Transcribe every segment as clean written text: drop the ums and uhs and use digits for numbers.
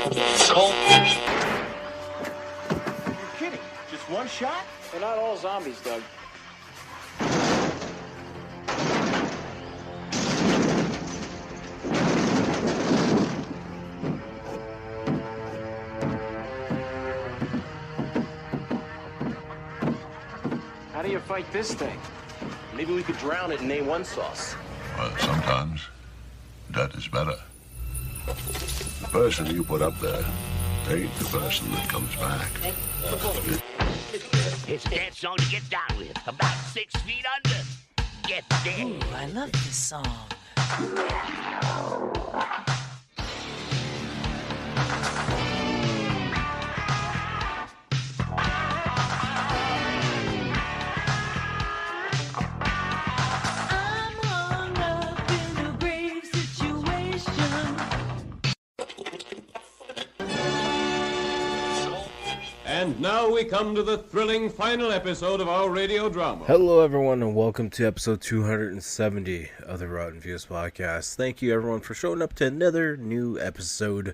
Kidding? Just one shot? They're not all zombies, Doug. How do you fight this thing? Maybe we could drown it in A1 sauce. Well, sometimes that is better. The person you put up there ain't the person that comes back. It's a dance song to get down with. About 6 feet under. Get there. Ooh, I love this song. And now we come to the thrilling final episode of our radio drama. Hello everyone and welcome to episode 270 of the Rotten Views podcast. Thank you everyone for showing up to another new episode.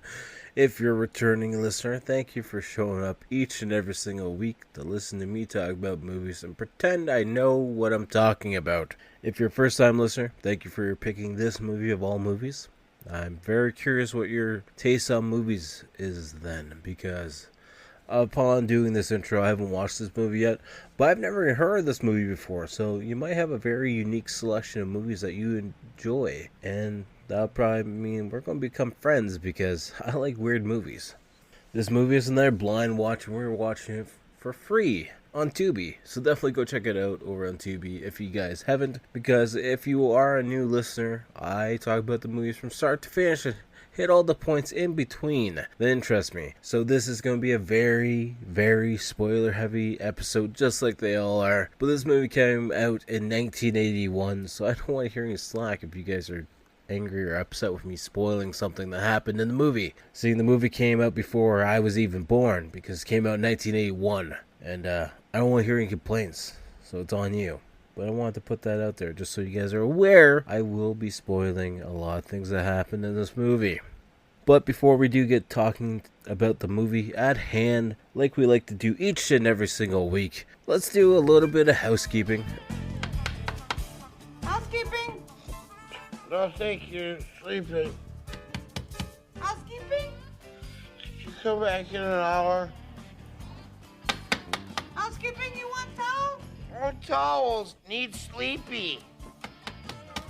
If you're a returning listener, thank you for showing up each and every single week to listen to me talk about movies and pretend I know what I'm talking about. If you're a first time listener, thank you for picking this movie of all movies. I'm very curious what your taste on movies is then, because upon doing this intro, I haven't watched this movie yet, but I've never heard of this movie before, so you might have a very unique selection of movies that you enjoy, and that'll probably mean we're going to become friends, because I like weird movies. This movie is another blind watch, and we're watching it for free on Tubi, so definitely go check it out over on Tubi if you guys haven't, because if you are a new listener, I talk about the movies from start to finish, hit all the points in between that interest me. So this is going to be a very, very spoiler-heavy episode, just like they all are. But this movie came out in 1981, so I don't want to hear any slack if you guys are angry or upset with me spoiling something that happened in the movie. See, the movie came out before I was even born, because it came out in 1981. And I don't want to hear any complaints, so it's on you. But I wanted to put that out there just so you guys are aware. I will be spoiling a lot of things that happened in this movie. But before we do get talking about the movie at hand, like we like to do each and every single week, let's do a little bit of housekeeping. Housekeeping? I think you're sleeping. Housekeeping? Could you come back in an hour? Housekeeping, you want towels? More towels. Need sleepy.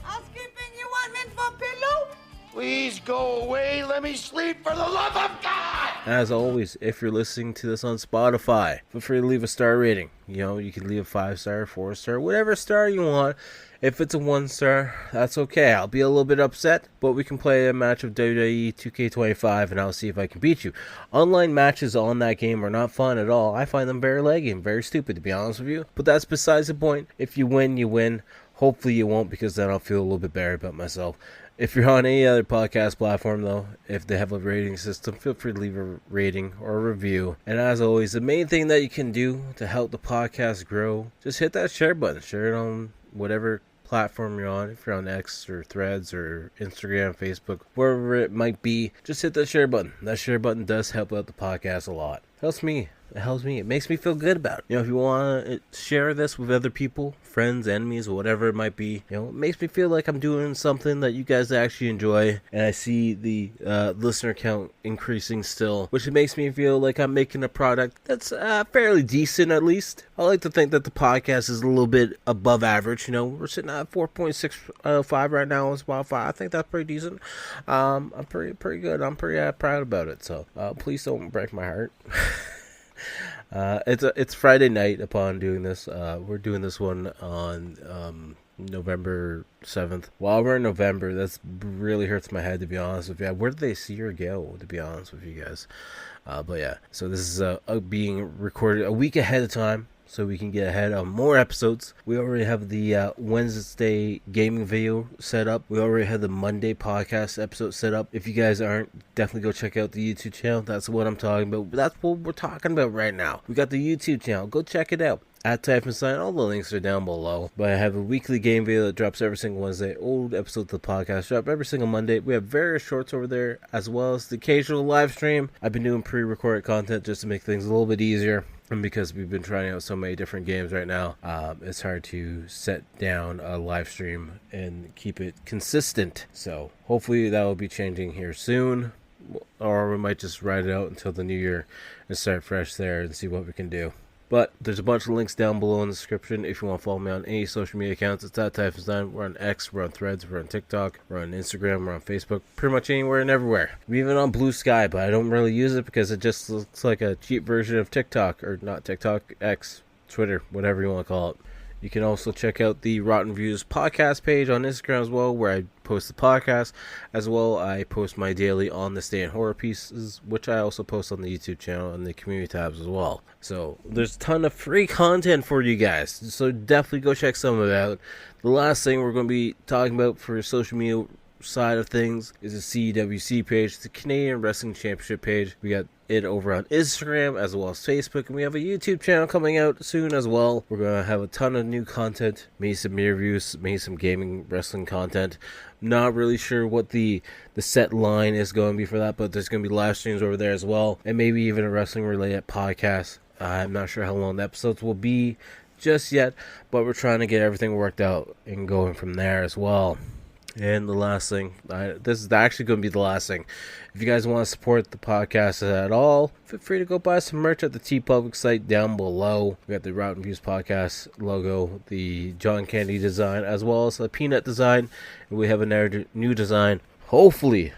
Housekeeping, you want mint for pillow? Please go away. Let me sleep for the love of God. As always, if you're listening to this on Spotify, feel free to leave a star rating. You know, you can leave a 5-star, 4-star, whatever star you want. If it's a 1-star, that's okay. I'll be a little bit upset, but we can play a match of WWE 2K25 and I'll see if I can beat you. Online matches on that game are not fun at all. I find them very laggy and very stupid, to be honest with you. But that's besides the point. If you win, you win. Hopefully you won't, because then I'll feel a little bit better about myself. If you're on any other podcast platform, though, if they have a rating system, feel free to leave a rating or a review. And as always, the main thing that you can do to help the podcast grow, just hit that share button. Share it on whatever platform you're on. If you're on X or Threads or Instagram, Facebook, wherever it might be, just hit that share button. That share button does help out the podcast a lot. Helps me. It helps me. It makes me feel good about it. You know, if you want to share this with other people, friends, enemies, whatever it might be, you know, it makes me feel like I'm doing something that you guys actually enjoy. And I see the listener count increasing still, which makes me feel like I'm making a product that's fairly decent, at least. I like to think that the podcast is a little bit above average. You know, we're sitting at 4.65 right now on Spotify. I think that's pretty decent. I'm pretty good. I'm pretty proud about it. So please don't break my heart. It's Friday night upon doing this. We're doing this one on November 7th. While we're in November, that's really hurts my head, to be honest with you. Where did they see her go, to be honest with you guys? But yeah, so this is being recorded a week ahead of time. so we can get ahead on more episodes. We already have the Wednesday gaming video set up. We already have the Monday podcast episode set up. If you guys aren't, definitely go check out the YouTube channel. That's what I'm talking about. That's what we're talking about right now. We got the YouTube channel. Go check it out. At Type and Sign, all the links are down below. But I have a weekly game video that drops every single Wednesday. Old episodes of the podcast drop every single Monday. We have various shorts over there, as well as the occasional live stream. I've been doing pre-recorded content just to make things a little bit easier. And because we've been trying out so many different games right now, it's hard to set down a live stream and keep it consistent. So hopefully that will be changing here soon. Or we might just ride it out until the new year and start fresh there and see what we can do. But there's a bunch of links down below in the description if you want to follow me on any social media accounts. It's at Type and Sign. We're on X, we're on Threads, we're on TikTok, we're on Instagram, we're on Facebook, pretty much anywhere and everywhere. We're even on Blue Sky, but I don't really use it because it just looks like a cheap version of TikTok, or not TikTok, X, Twitter, whatever you want to call it. You can also check out the Rotten Views podcast page on Instagram as well, where I post the podcast. As well, I post my daily On This Day in Horror pieces, which I also post on the YouTube channel and the community tabs as well. So there's a ton of free content for you guys. So definitely go check some of it out. The last thing we're going to be talking about for social media side of things is the CWC page, the Canadian Wrestling Championship page. We got it over on Instagram as well as Facebook, and we have a YouTube channel coming out soon as well. We're going to have a ton of new content, maybe some reviews, maybe some gaming wrestling content. Not really sure what the set line is going to be for that, but there's going to be live streams over there as well, and maybe even a wrestling related podcast. I'm not sure how long the episodes will be just yet, but we're trying to get everything worked out and going from there as well. And the last thing, this is actually going to be the last thing. If you guys want to support the podcast at all, feel free to go buy some merch at the TeePublic site down below. We got the Route and Views podcast logo, the John Candy design, as well as the Peanut design. And we have another new design. Hopefully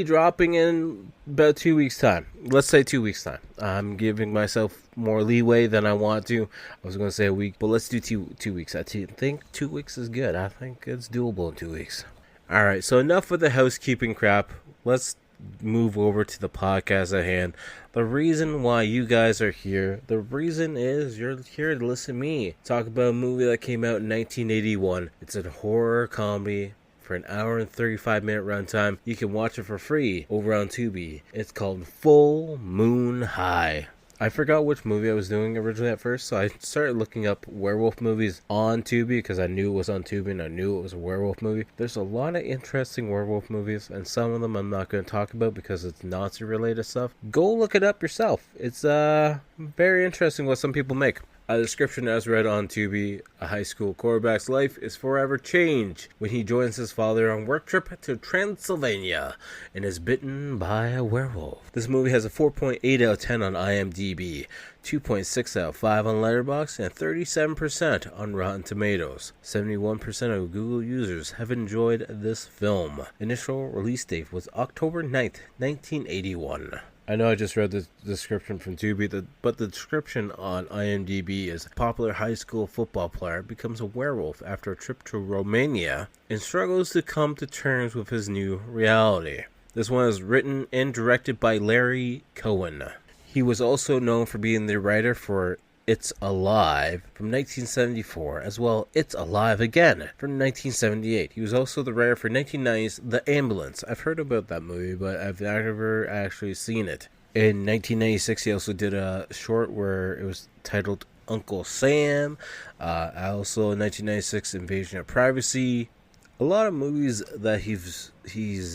dropping in about 2 weeks' time. Let's say 2 weeks' time. I'm giving myself more leeway than I want to. I was going to say a week, but let's do two weeks. I think 2 weeks is good. I think it's doable in 2 weeks. Alright, so enough with the housekeeping crap. Let's move over to the podcast at hand. The reason why you guys are here, the reason is you're here to listen to me talk about a movie that came out in 1981. It's a horror comedy for an hour and 35-minute runtime. You can watch it for free over on Tubi. It's called Full Moon High. I forgot which movie I was doing originally at first, so I started looking up werewolf movies on Tubi because I knew it was on Tubi and I knew it was a werewolf movie. There's a lot of interesting werewolf movies, and some of them I'm not going to talk about because it's Nazi-related stuff. Go look it up yourself. It's very interesting what some people make. A description as read on Tubi: a high school quarterback's life is forever changed when he joins his father on work trip to Transylvania and is bitten by a werewolf. This movie has a 4.8 out of 10 on IMDb, 2.6 out of 5 on Letterboxd, and 37% on Rotten Tomatoes. 71% of Google users have enjoyed this film. Initial release date was October 9th, 1981. I know I just read the description from Tubi, but the description on IMDb is: a popular high school football player becomes a werewolf after a trip to Romania and struggles to come to terms with his new reality. This one is written and directed by Larry Cohen. He was also known for being the writer for It's Alive from 1974, as well It's Alive Again from 1978. He was also the writer for 1990's The Ambulance. I've heard about that movie, but I've never actually seen it. In 1996, he also did a short where it was titled Uncle Sam. Also in 1996, Invasion of Privacy. A lot of movies that he's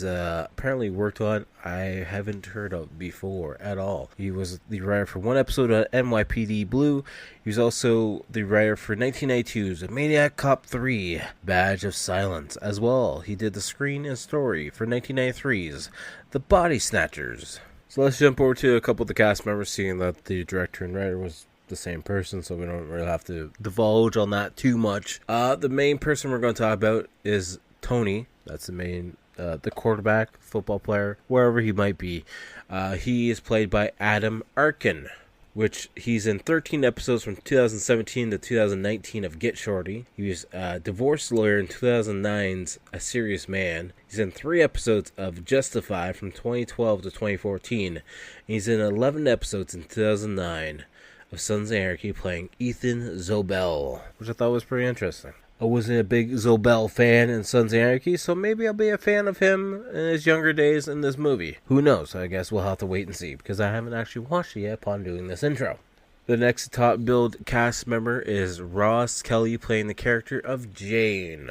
apparently worked on I haven't heard of before at all. He was the writer for one episode of NYPD Blue. He was also the writer for 1992's Maniac Cop 3, Badge of Silence as well. He did the screen and story for 1993's The Body Snatchers. So let's jump over to a couple of the cast members, seeing that the director and writer was the same person, so we don't really have to divulge on that too much. The main person we're going to talk about is Tony. That's the main, the quarterback, football player, wherever he might be. He is played by Adam Arkin, which he's in 13 episodes from 2017 to 2019 of Get Shorty. He was a divorce lawyer in 2009's A Serious Man. He's in 3 episodes of Justified from 2012 to 2014. He's in 11 episodes in 2009. of Sons of Anarchy playing Ethan Zobel, which I thought was pretty interesting. I wasn't a big Zobel fan in Sons of Anarchy, so maybe I'll be a fan of him in his younger days in this movie. Who knows? I guess we'll have to wait and see, because I haven't actually watched it yet upon doing this intro. The next top billed cast member is Ross Kelly playing the character of Jane.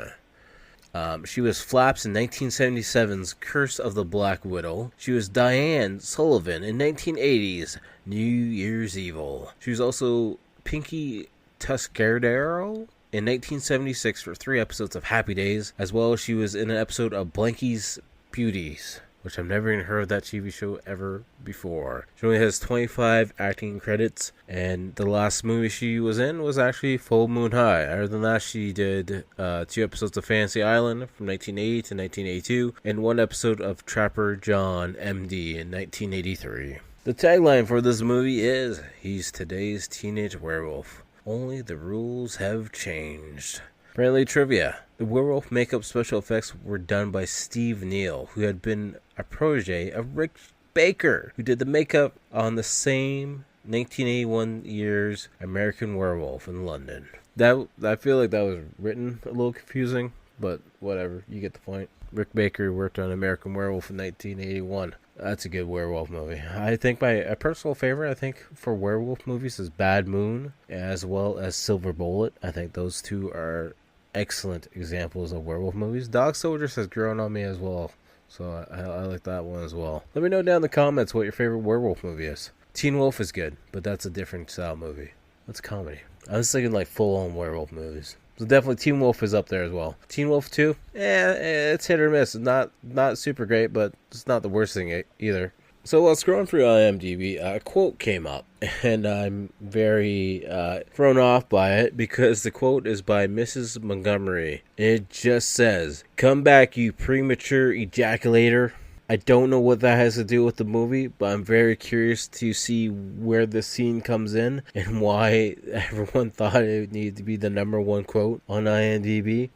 She was Flaps in 1977's Curse of the Black Widow. She was Diane Sullivan in 1980's New Year's Evil. She was also Pinky Tuscadero in 1976 for 3 episodes of Happy Days, as well as she was in an episode of Blanky's Beauties, which I've never even heard of that TV show ever before. She only has 25 acting credits, and the last movie she was in was actually Full Moon High. Other than that, she did 2 episodes of Fantasy Island from 1980 to 1982, and 1 episode of Trapper John MD in 1983. The tagline for this movie is, "He's today's teenage werewolf. Only the rules have changed." Friendly trivia. The werewolf makeup special effects were done by Steve Neal, who had been a protege of Rick Baker, who did the makeup on the same 1981 year's American Werewolf in London. I feel like that was written a little confusing, but whatever, you get the point. Rick Baker worked on American Werewolf in 1981. That's a good werewolf movie. I think a personal favorite, I think, for werewolf movies is Bad Moon, as well as Silver Bullet. I think those two are excellent examples of werewolf movies. Dog Soldiers has grown on me as well, so I like that one as well. Let me know down in the comments what your favorite werewolf movie is. Teen Wolf is good, but that's a different style movie. That's comedy. I was thinking like full-on werewolf movies. So definitely Teen Wolf is up there as well. Teen Wolf 2, it's hit or miss. It's not super great, but it's not the worst thing either. So while scrolling through IMDb, a quote came up, and I'm very thrown off by it because the quote is by Mrs. Montgomery. It just says, "Come back, you premature ejaculator." I don't know what that has to do with the movie, but I'm very curious to see where this scene comes in and why everyone thought it needed to be the #1 quote on IMDb.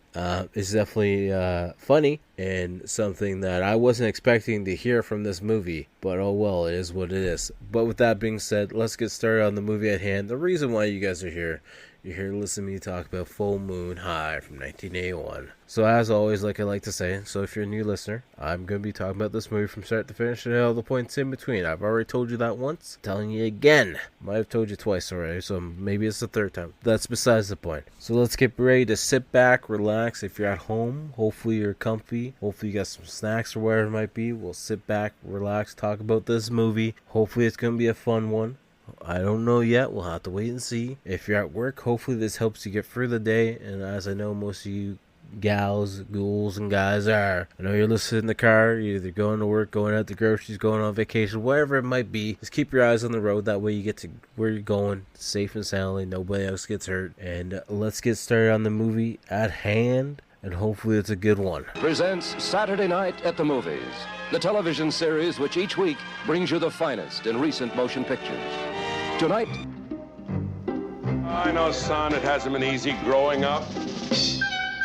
It's definitely funny and something that I wasn't expecting to hear from this movie, but oh well, it is what it is. But with that being said, let's get started on the movie at hand. The reason why you guys are here. You're here to listen to me talk about Full Moon High from 1981. So as always, like I like to say, so if you're a new listener, I'm going to be talking about this movie from start to finish and all the points in between. I've already told you that once. I'm telling you again. Might have told you twice already, so maybe it's the 3rd time. That's besides the point. So let's get ready to sit back, relax. If you're at home, hopefully you're comfy. Hopefully you got some snacks or whatever it might be. We'll sit back, relax, talk about this movie. Hopefully it's going to be a fun one. I don't know yet. We'll have to wait and see. If you're at work, hopefully this helps you get through the day. And as I know most of you gals, ghouls, and guys are, I know you're listening in the car. You're either going to work, going out to groceries, going on vacation, whatever it might be. Just keep your eyes on the road. That way you get to where you're going safe and soundly. Nobody else gets hurt. And let's get started on the movie at hand. And hopefully it's a good one. Presents Saturday Night at the Movies, the television series which each week brings you the finest in recent motion pictures. Tonight... I know, son, it hasn't been easy growing up.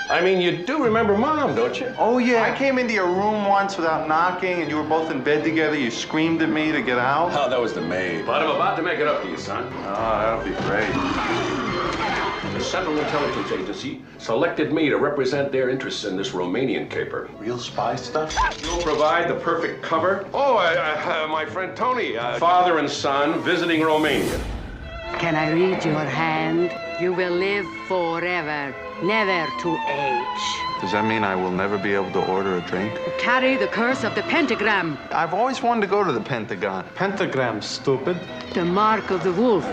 I mean, you do remember Mom, don't you? Oh, yeah. I came into your room once without knocking, and you were both in bed together. You screamed at me to get out. Oh, that was the maid. But I'm about to make it up to you, son. Oh, that'll be great. The Central Intelligence Agency selected me to represent their interests in this Romanian caper. Real spy stuff? You'll provide the perfect cover. Oh, my friend Tony, father and son visiting Romania. Can I read your hand? You will live forever, never to age. Does that mean I will never be able to order a drink? Carry the curse of the pentagram. I've always wanted to go to the Pentagon. Pentagram, stupid. The mark of the wolf.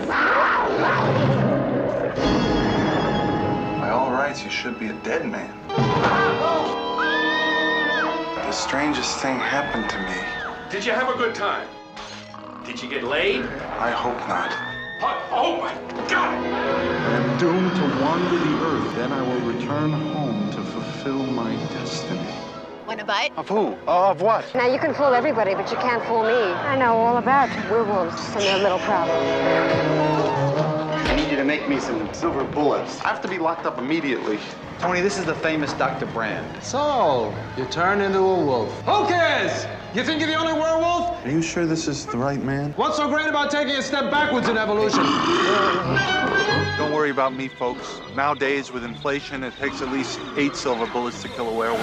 By all rights, you should be a dead man. The strangest thing happened to me. Did you have a good time? Did you get laid? I hope not. Oh, my God! I am doomed to wander the earth. Then I will return home to fulfill my destiny. Want a bite? Of who? Of what? Now, you can fool everybody, but you can't fool me. I know all about werewolves and their little problem. I need you to make me some silver bullets. I have to be locked up immediately. Tony, this is the famous Dr. Brand. So, you turn into a wolf. Who cares? You think you're the only werewolf? Are you sure this is the right man? What's so great about taking a step backwards in evolution? Don't worry about me, folks. Nowadays, with inflation, it takes at least 8 silver bullets to kill a werewolf.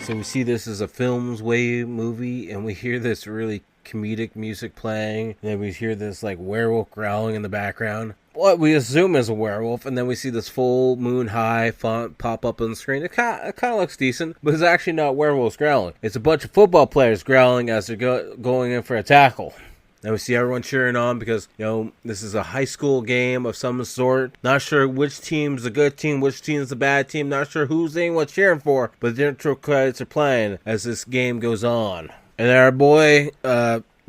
So we see this as a film's way movie, and we hear this really comedic music playing, and then we hear this like werewolf growling in the background. What we assume is a werewolf, and then we see this full moon high font pop up on the screen. It kind of looks decent, but it's actually not werewolves growling. It's a bunch of football players growling as they're going in for a tackle. And we see everyone cheering on because, you know, this is a high school game of some sort. Not sure which team's the good team, which team's the bad team. Not sure who's anyone's cheering for, but the intro credits are playing as this game goes on. And our boy,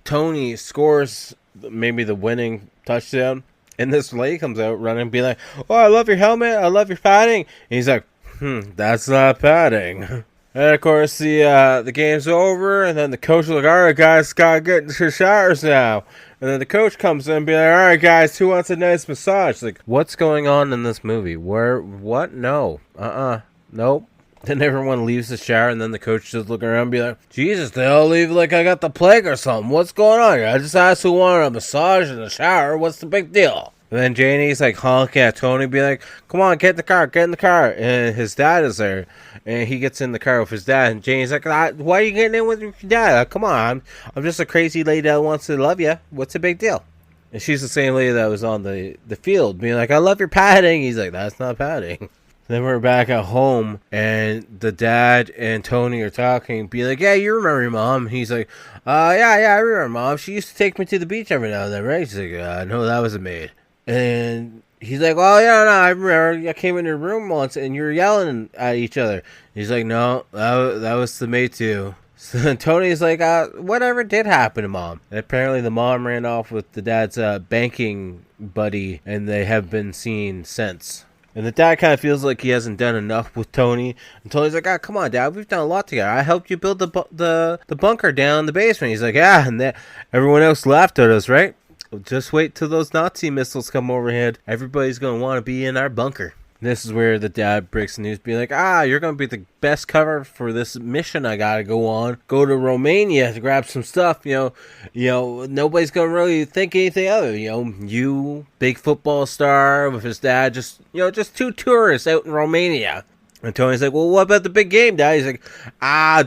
Tony, scores maybe the winning touchdown. And this lady comes out running and be like, "Oh, I love your helmet. I love your padding." And he's like, that's not padding. And of course, the game's over, and then the coach is like, "All right, guys, gotta get into showers now." And then the coach comes in and be like, "All right, guys, who wants a nice massage?" Like, what's going on in this movie? What? No. Nope. Then everyone leaves the shower, and then the coach just looking around and be like, "Jesus, they all leave like I got the plague or something. What's going on here? I just asked who wanted a massage in the shower. What's the big deal?" And then Janie's like honking at Tony, be like, "Come on, get in the car, get in the car." And his dad is there, and he gets in the car with his dad, and Janie's like, "Why are you getting in with your dad? Come on, I'm just a crazy lady that wants to love you. What's the big deal?" And she's the same lady that was on the field, being like, "I love your padding." He's like, "That's not padding." Then we're back at home, and the dad and Tony are talking, being like, "Yeah, you remember your mom?" He's like, yeah, I remember mom. She used to take me to the beach every now and then, right?" She's like, "No, that was a maid." And he's like, "Well, yeah, no, I remember. I came in your room once, and you were yelling at each other." He's like, "No, that was the maid too." So then Tony's like, "Whatever did happen to mom?" And apparently the mom ran off with the dad's banking buddy, and they have been seen since. And the dad kind of feels like he hasn't done enough with Tony. And Tony's like, "Come on, Dad, we've done a lot together. I helped you build the bunker down in the basement." He's like, "Yeah," and everyone else laughed at us, right? Well, just wait till those Nazi missiles come overhead. Everybody's going to want to be in our bunker. This is where the dad breaks the news, being like, "You're going to be the best cover for this mission I got to go on. Go to Romania to grab some stuff. You know, nobody's going to really think anything other. You, big football star with his dad, just two tourists out in Romania." And Tony's like, "Well, what about the big game, Dad?" He's like,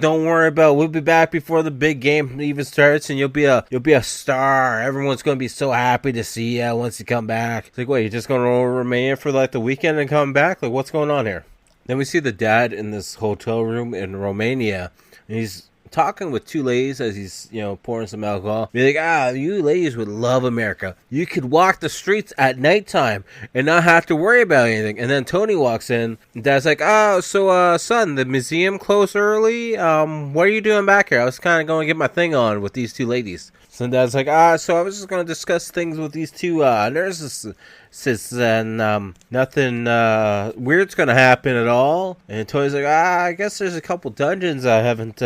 "Don't worry about it. We'll be back before the big game even starts, and you'll be a star. Everyone's gonna be so happy to see you once you come back." It's like, "Wait, you're just going to Romania for like the weekend and come back? Like, what's going on here?" Then we see the dad in this hotel room in Romania, and he's talking with two ladies as he's, pouring some alcohol. Be like, "You ladies would love America. You could walk the streets at nighttime and not have to worry about anything." And then Tony walks in, and Dad's like, son, the museum closed early. What are you doing back here? I was kind of going to get my thing on with these two ladies." So Dad's like, so I was just going to discuss things with these two nurses, and nothing weird's going to happen at all. And Tony's like, I guess there's a couple dungeons I haven't,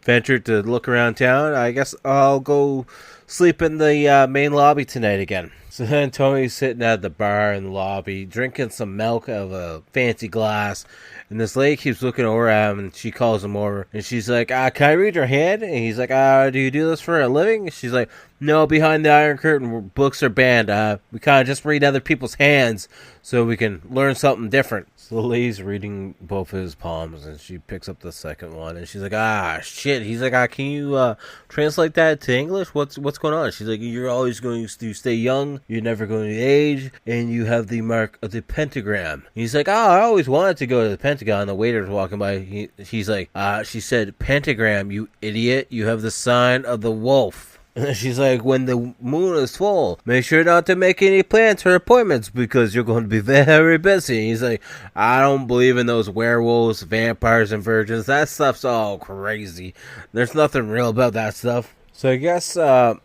ventured to look around town. I guess I'll go sleep in the main lobby tonight again. So then Tony's sitting at the bar in the lobby, drinking some milk out of a fancy glass. And this lady keeps looking over at him, and she calls him over. And she's like, "Can I read your hand?" And he's like, "Do you do this for a living?" And she's like, "No, behind the Iron Curtain, books are banned. We kind of just read other people's hands so we can learn something different." So the lady's reading both his palms, and she picks up the second one, and she's like, shit. He's like, "Can you translate that to English? What's going on?" She's like, "You're always going to stay young. You're never going to age, and you have the mark of the pentagram." He's like, "I always wanted to go to the Pentagon." The waiter's walking by. He's like, she said, "Pentagram, you idiot. You have the sign of the wolf." And she's like, "When the moon is full, make sure not to make any plans for appointments because you're going to be very busy." And he's like, "I don't believe in those werewolves, vampires, and virgins. That stuff's all crazy. There's nothing real about that stuff." So I guess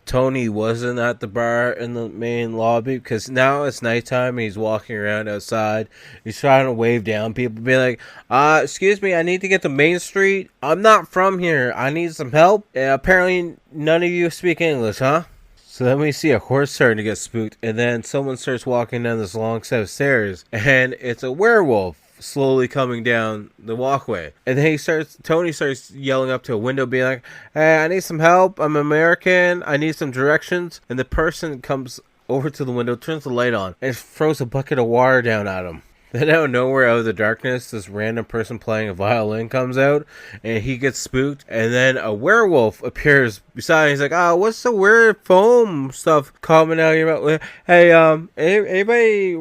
Tony wasn't at the bar in the main lobby because now it's nighttime and he's walking around outside. He's trying to wave down people, be like, "Excuse me, I need to get to Main Street. I'm not from here. I need some help. Apparently none of you speak English, huh?" So then we see a horse starting to get spooked, and then someone starts walking down this long set of stairs, and it's a werewolf. slowly coming down the walkway. And then Tony starts yelling up to a window, being like, hey, I need some help. I'm American. I need some directions. And the person comes over to the window, turns the light on, and throws a bucket of water down at him. Then out of nowhere, out of the darkness, this random person playing a violin comes out, and he gets spooked, and then a werewolf appears beside him. He's like, oh, what's the weird foam stuff coming out of your mouth? Hey, anybody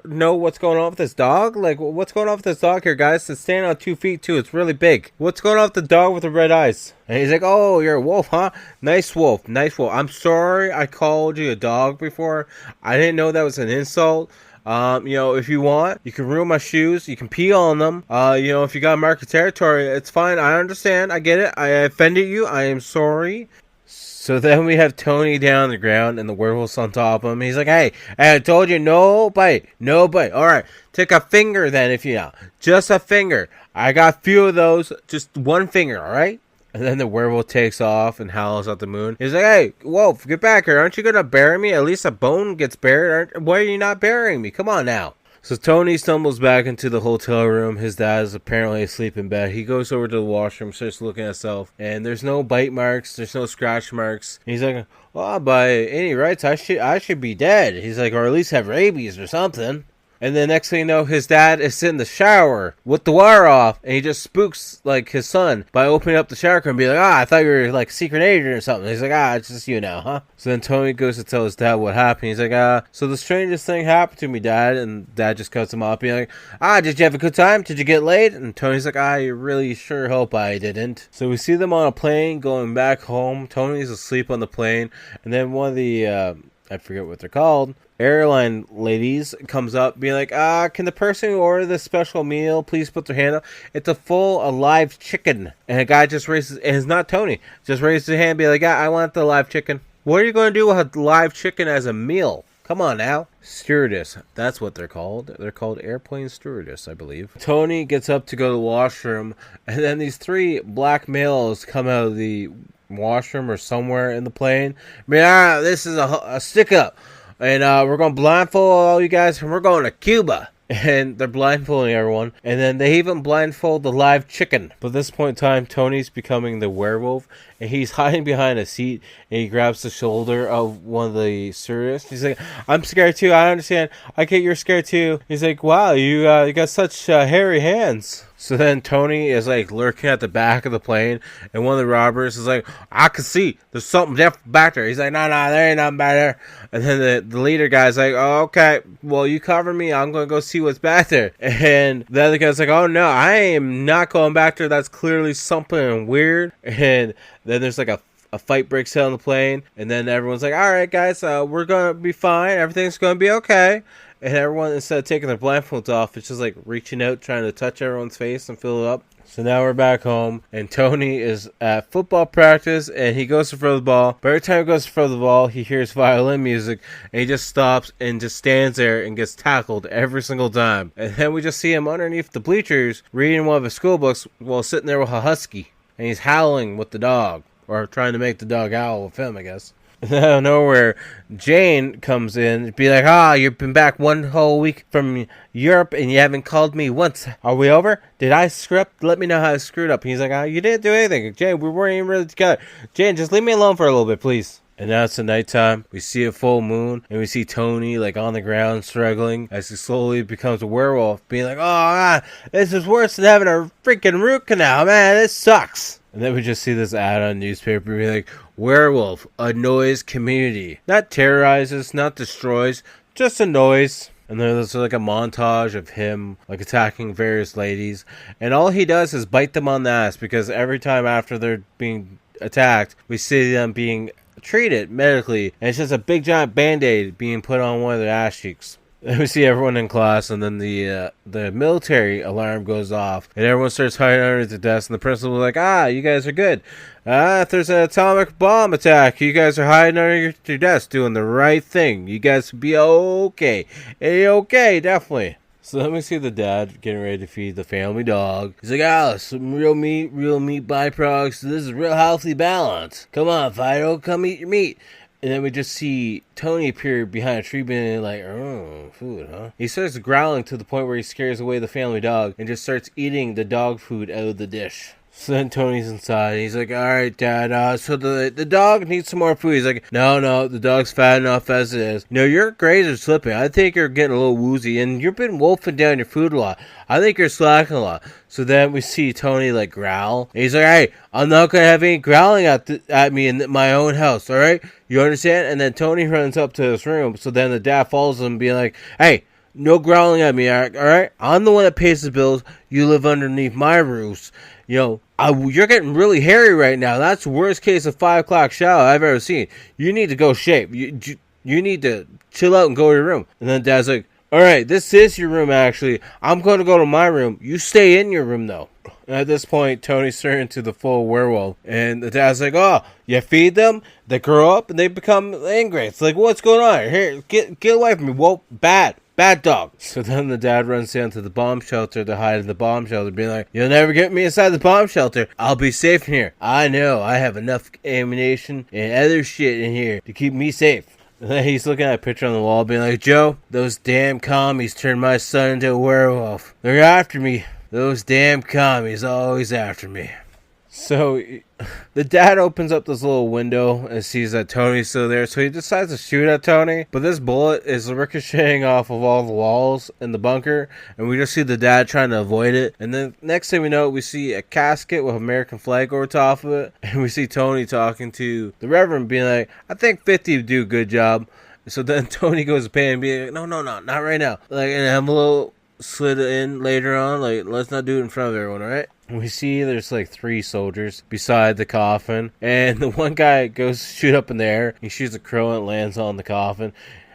know what's going on with this dog? Like, what's going on with this dog here, guys? It's standing on 2 feet, too. It's really big. What's going on with the dog with the red eyes? And he's like, oh, you're a wolf, huh? Nice wolf, nice wolf. I'm sorry I called you a dog before. I didn't know that was an insult. If you want, you can ruin my shoes. You can pee on them. If you got market territory, it's fine. I understand. I get it. I offended you. I am sorry. So then we have Tony down on the ground and the werewolf's on top of him. He's like, hey, I told you no bite. No bite. All right, take a finger then if you know. Just a finger. I got a few of those. Just one finger, all right? And then the werewolf takes off and howls at the moon. He's like, hey, wolf, get back here. Aren't you going to bury me? At least a bone gets buried. Why are you not burying me? Come on now. So Tony stumbles back into the hotel room. His dad is apparently asleep in bed. He goes over to the washroom, starts looking at himself. And there's no bite marks. There's no scratch marks. And he's like, well, by any rights, I should be dead. He's like, or at least have rabies or something. And then next thing you know, his dad is in the shower with the water off, and he just spooks like his son by opening up the shower curtain and be like, I thought you were like a secret agent or something. He's like, it's just you now, huh? So then Tony goes to tell his dad what happened. He's like, so the strangest thing happened to me, Dad. And Dad just cuts him off, being like, did you have a good time? Did you get laid? And Tony's like, I really sure hope I didn't. So we see them on a plane going back home. Tony's asleep on the plane, and then one of the I forget what they're called, airline ladies comes up being like, can the person who ordered this special meal please put their hand up? It's a full alive chicken. And a guy just raises, and it's not Tony, just raises his hand and be like, I want the live chicken. What are you going to do with a live chicken as a meal? Come on now. Stewardess. That's what they're called. They're called airplane stewardess, I believe. Tony gets up to go to the washroom, and then these three black males come out of the washroom or somewhere in the plane. This is a stick up. And we're going to blindfold all you guys, and we're going to Cuba. And they're blindfolding everyone. And then they even blindfold the live chicken. But at this point in time, Tony's becoming the werewolf. And he's hiding behind a seat. And he grabs the shoulder of one of the stewardess. He's like, I'm scared too. I understand. I get you're scared too. He's like, wow, you got such hairy hands. So then Tony is like lurking at the back of the plane, and one of the robbers is like, I can see there's something different back there. He's like, no, there ain't nothing back there. And then the leader guy's like, oh, okay, well, you cover me. I'm going to go see what's back there. And the other guy's like, oh, no, I am not going back there. That's clearly something weird. And then there's like a fight breaks out on the plane, and then everyone's like, all right, guys, we're going to be fine. Everything's going to be okay. And everyone, instead of taking their blindfolds off, it's just like reaching out, trying to touch everyone's face and fill it up. So now we're back home, and Tony is at football practice, and he goes to throw the ball. But every time he goes to throw the ball, he hears violin music, and he just stops and just stands there and gets tackled every single time. And then we just see him underneath the bleachers reading one of his school books while sitting there with a husky. And he's howling with the dog, or trying to make the dog howl with him, I guess. Out of nowhere, Jane comes in and be like, you've been back one whole week from Europe and you haven't called me once. Are we over? Did I screw up? Let me know how I screwed up. And he's like, you didn't do anything. Jane, we weren't even really together. Jane, just leave me alone for a little bit, please. And now it's the nighttime. We see a full moon, and we see Tony like on the ground struggling as he slowly becomes a werewolf, being like, this is worse than having a freaking root canal, man. This sucks. And then we just see this ad on newspaper being like, Werewolf annoys community. Not terrorizes, not destroys, just annoys. And then there's like a montage of him like attacking various ladies. And all he does is bite them on the ass, because every time after they're being attacked, we see them being treated medically. And it's just a big giant band-aid being put on one of their ass cheeks. Then we see everyone in class, and then the military alarm goes off, and everyone starts hiding under the desk, and the principal is like, you guys are good. If there's an atomic bomb attack, you guys are hiding under your desk, doing the right thing. You guys will be okay. A-okay, definitely. So then we see the dad getting ready to feed the family dog. He's like, some real meat byproducts. This is real healthy balance. Come on, Fido, come eat your meat. And then we just see Tony appear behind a tree being like, oh, food, huh? He starts growling to the point where he scares away the family dog and just starts eating the dog food out of the dish. So then Tony's inside. He's like, all right, Dad, so the dog needs some more food. He's like, no, the dog's fat enough as it is. No, your grades are slipping. I think you're getting a little woozy, and you've been wolfing down your food a lot. I think you're slacking a lot. So then we see Tony, like, growl. And he's like, hey, I'm not going to have any growling at me in my own house, all right? You understand? And then Tony runs up to his room. So then the dad follows him, being like, hey, no growling at me, all right? I'm the one that pays the bills. You live underneath my roofs. You know, you're getting really hairy right now. That's the worst case of 5 o'clock shower I've ever seen. You need to go shave. You need to chill out and go to your room. And then Dad's like, all right, this is your room, actually. I'm going to go to my room. You stay in your room, though. And at this point, Tony's turned into the full werewolf. And the dad's like, oh, you feed them, they grow up, and they become angry. It's like, what's going on? Here, get away from me. Whoa, bad dog. So then the dad runs down to the bomb shelter to hide in the bomb shelter, being like, you'll never get me inside the bomb shelter. I'll be safe in here. I know. I have enough ammunition and other shit in here to keep me safe. And then he's looking at a picture on the wall, being like, Joe, those damn commies turned my son into a werewolf. They're after me. Those damn commies always after me. So the dad opens up this little window and sees that Tony's still there, so he decides to shoot at Tony, but this bullet is ricocheting off of all the walls in the bunker, and we just see the dad trying to avoid it. And then next thing we know, we see a casket with American flag over top of it, and we see Tony talking to the Reverend, being like, I think 50 would do a good job. So then Tony goes to pay and be like, no, not right now. Like, an envelope slid in later on, like, let's not do it in front of everyone, alright? We see there's like 3 soldiers beside the coffin, and the one guy goes to shoot up in the air. He shoots a crow and it lands on the coffin,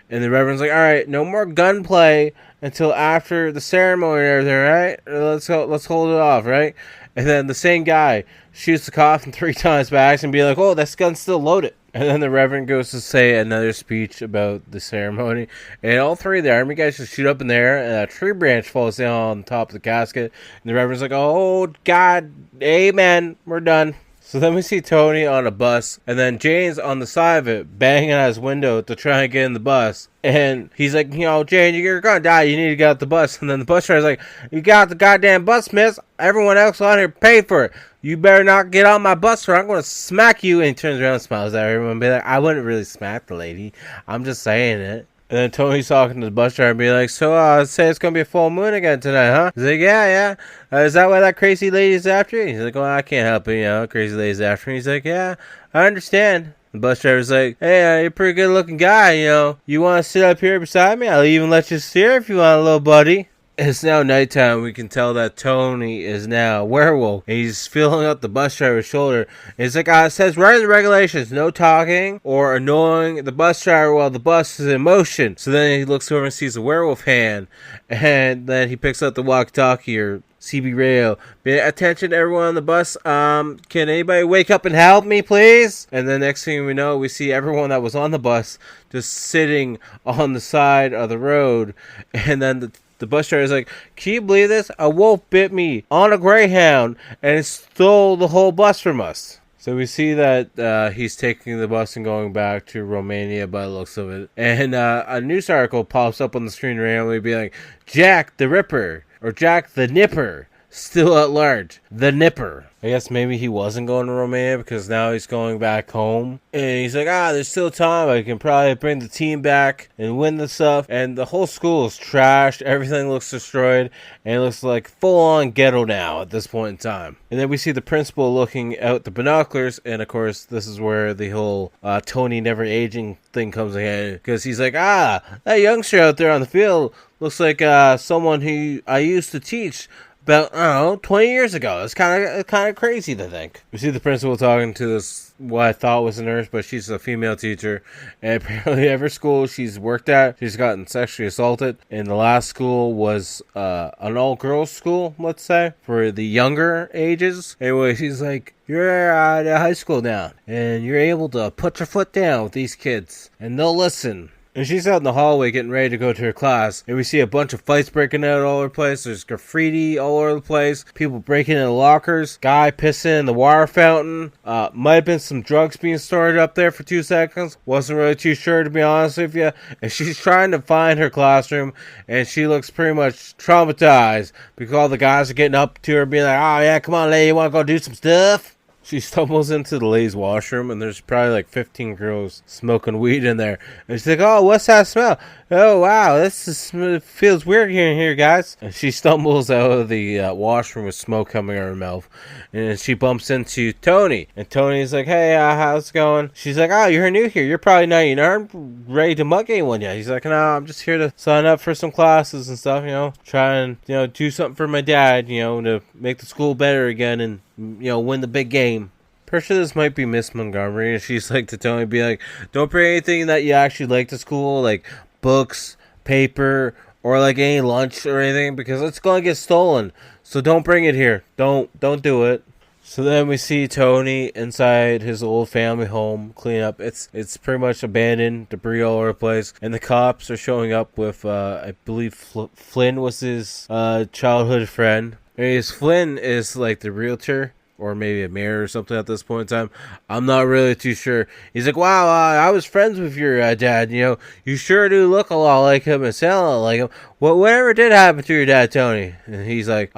and the Reverend's like, all right, no more gunplay until after the ceremony and everything, right? Let's hold it off, right? And then the same guy shoots the coffin 3 times back and be like, oh, that gun's still loaded. And then the Reverend goes to say another speech about the ceremony. And all 3 of the army guys just shoot up in the air, and a tree branch falls down on top of the casket. And the Reverend's like, oh, God, amen, we're done. So then we see Tony on a bus, and then Jane's on the side of it, banging at his window to try and get in the bus. And he's like, you know, Jane, you're gonna die, you need to get out the bus. And then the bus driver's like, you got out the goddamn bus, miss. Everyone else on here paid for it. You better not get on my bus or I'm gonna smack you. And he turns around and smiles at everyone and be like, I wouldn't really smack the lady. I'm just saying it. And then Tony's talking to the bus driver and be like, so, say it's going to be a full moon again tonight, huh? He's like, yeah. Is that why that crazy lady's after you? He's like, well, I can't help it, you know, crazy lady's after me. He's like, yeah, I understand. The bus driver's like, hey, you're a pretty good looking guy, you know. You want to sit up here beside me? I'll even let you steer if you want, little buddy. It's now nighttime. We can tell that Tony is now a werewolf. And he's feeling up the bus driver's shoulder. And it's like, it says right in the regulations, no talking or annoying the bus driver while the bus is in motion. So then he looks over and sees a werewolf hand. And then he picks up the walkie-talkie or CB radio. Attention everyone on the bus. Can anybody wake up and help me, please? And then next thing we know, we see everyone that was on the bus just sitting on the side of the road. And then the bus driver is like, can you believe this? A wolf bit me on a Greyhound and it stole the whole bus from us. So we see that he's taking the bus and going back to Romania by the looks of it. And a news article pops up on the screen randomly being like, Jack the Ripper or Jack the Nipper still at large. The Nipper. I guess maybe he wasn't going to Romania because now he's going back home. And he's like, there's still time. I can probably bring the team back and win the stuff. And the whole school is trashed. Everything looks destroyed. And it looks like full-on ghetto now at this point in time. And then we see the principal looking out the binoculars. And, of course, this is where the whole Tony never aging thing comes in. Because he's like, that youngster out there on the field looks like someone who I used to teach about, 20 years ago. It's kind of crazy to think. We see the principal talking to this, what I thought was a nurse, but she's a female teacher. And apparently every school she's worked at, she's gotten sexually assaulted. And the last school was an all-girls school, let's say, for the younger ages. Anyway, she's like, you're at high school now, and you're able to put your foot down with these kids, and they'll listen. And she's out in the hallway getting ready to go to her class. And we see a bunch of fights breaking out all over the place. There's graffiti all over the place. People breaking into lockers. Guy pissing in the water fountain. Might have been some drugs being stored up there for 2 seconds. Wasn't really too sure, to be honest with you. And she's trying to find her classroom. And she looks pretty much traumatized because all the guys are getting up to her being like, oh yeah, come on lady, you want to go do some stuff? She stumbles into the ladies' washroom, and there's probably like 15 girls smoking weed in there. And she's like, oh, what's that smell? Oh, wow, feels weird here, guys. And she stumbles out of the washroom with smoke coming out of her mouth. And she bumps into Tony. And Tony's like, hey, how's it going? She's like, oh, you're new here. You're probably not, ready to mug anyone yet. He's like, no, I'm just here to sign up for some classes and stuff, try and, do something for my dad, to make the school better again and, win the big game. Pretty sure this might be Miss Montgomery, and she's like to Tony, be like, don't bring anything that you actually like to school, like books, paper, or like any lunch or anything, because it's gonna get stolen. So don't bring it here. Don't do it. So then we see Tony inside his old family home clean up. It's pretty much abandoned, debris all over the place, and the cops are showing up with I believe Flynn was his childhood friend. Anyways, Flynn is like the realtor, or maybe a mayor or something at this point in time. I'm not really too sure. He's like, wow, I was friends with your dad. You sure do look a lot like him and sound a lot like him. Whatever did happen to your dad, Tony? And he's like,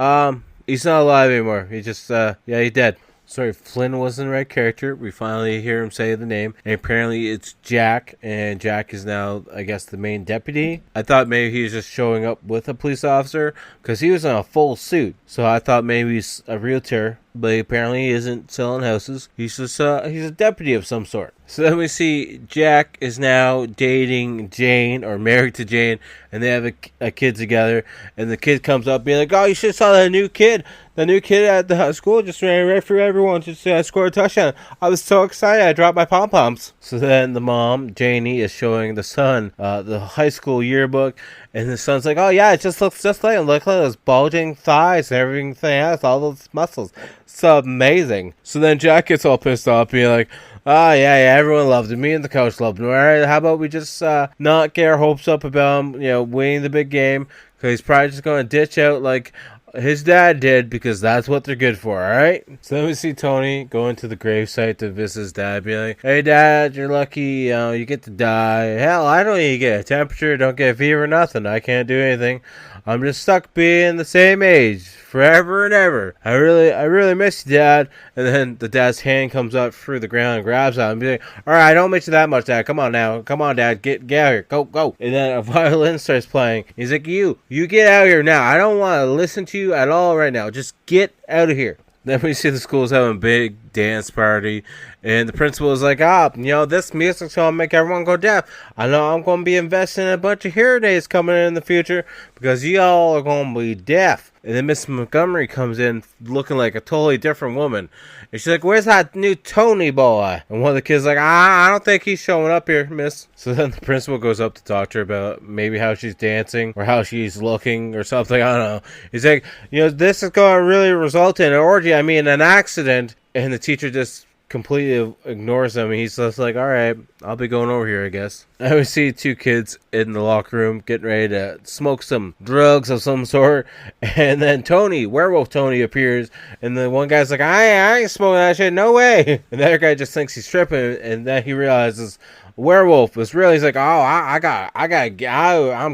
he's not alive anymore. He just, he's dead. Sorry, Flynn wasn't the right character. We finally hear him say the name. And apparently it's Jack. And Jack is now, I guess, the main deputy. I thought maybe he was just showing up with a police officer, because he was in a full suit. So I thought maybe he's a realtor. But apparently he isn't selling houses. He's just he's a deputy of some sort. So then we see Jack is now dating Jane, or married to Jane, and they have a kid together. And the kid comes up being like, oh, you should have saw that new kid. The new kid at the school just ran right through everyone, just scored a touchdown. I was so excited, I dropped my pom-poms. So then the mom, Janie, is showing the son the high school yearbook. And the son's like, oh yeah, it just looks just like him. Look at those bulging thighs and everything else, all those muscles. It's amazing. So then Jack gets all pissed off, being like, oh yeah, everyone loved him. Me and the coach loved him. All right, how about we just not get our hopes up about him, winning the big game, because he's probably just going to ditch out like his dad did, because that's what they're good for, alright? So then we see Tony going to the gravesite to visit his dad, be like, hey dad, you're lucky, you get to die. Hell, I don't even get a temperature, don't get a fever, nothing. I can't do anything. I'm just stuck being the same age forever and ever. I really miss you, Dad. And then the dad's hand comes up through the ground and grabs him and be like, alright, I don't miss you that much, Dad. Come on now. Come on, Dad. Get out of here. Go. And then a violin starts playing. He's like, you get out of here now. I don't want to listen to you at all right now. Just get out of here. Then we see the school's having a big dance party, and the principal is like, this music's going to make everyone go deaf. I know I'm going to be investing in a bunch of hearing aids coming in the future, because y'all are going to be deaf. And then Miss Montgomery comes in looking like a totally different woman. And she's like, where's that new Tony boy? And one of the kids is like, I don't think he's showing up here, miss. So then the principal goes up to talk to her about maybe how she's dancing or how she's looking or something. I don't know. He's like, this is going to really result in an orgy. I mean, an accident. And the teacher just completely ignores him. He's just like, all right, I'll be going over here, I guess. I would see two kids in the locker room getting ready to smoke some drugs of some sort, and then Werewolf Tony appears, and the one guy's like, I ain't smoking that shit, no way. And the other guy just thinks he's tripping, and then he realizes Werewolf was really, he's like, I'm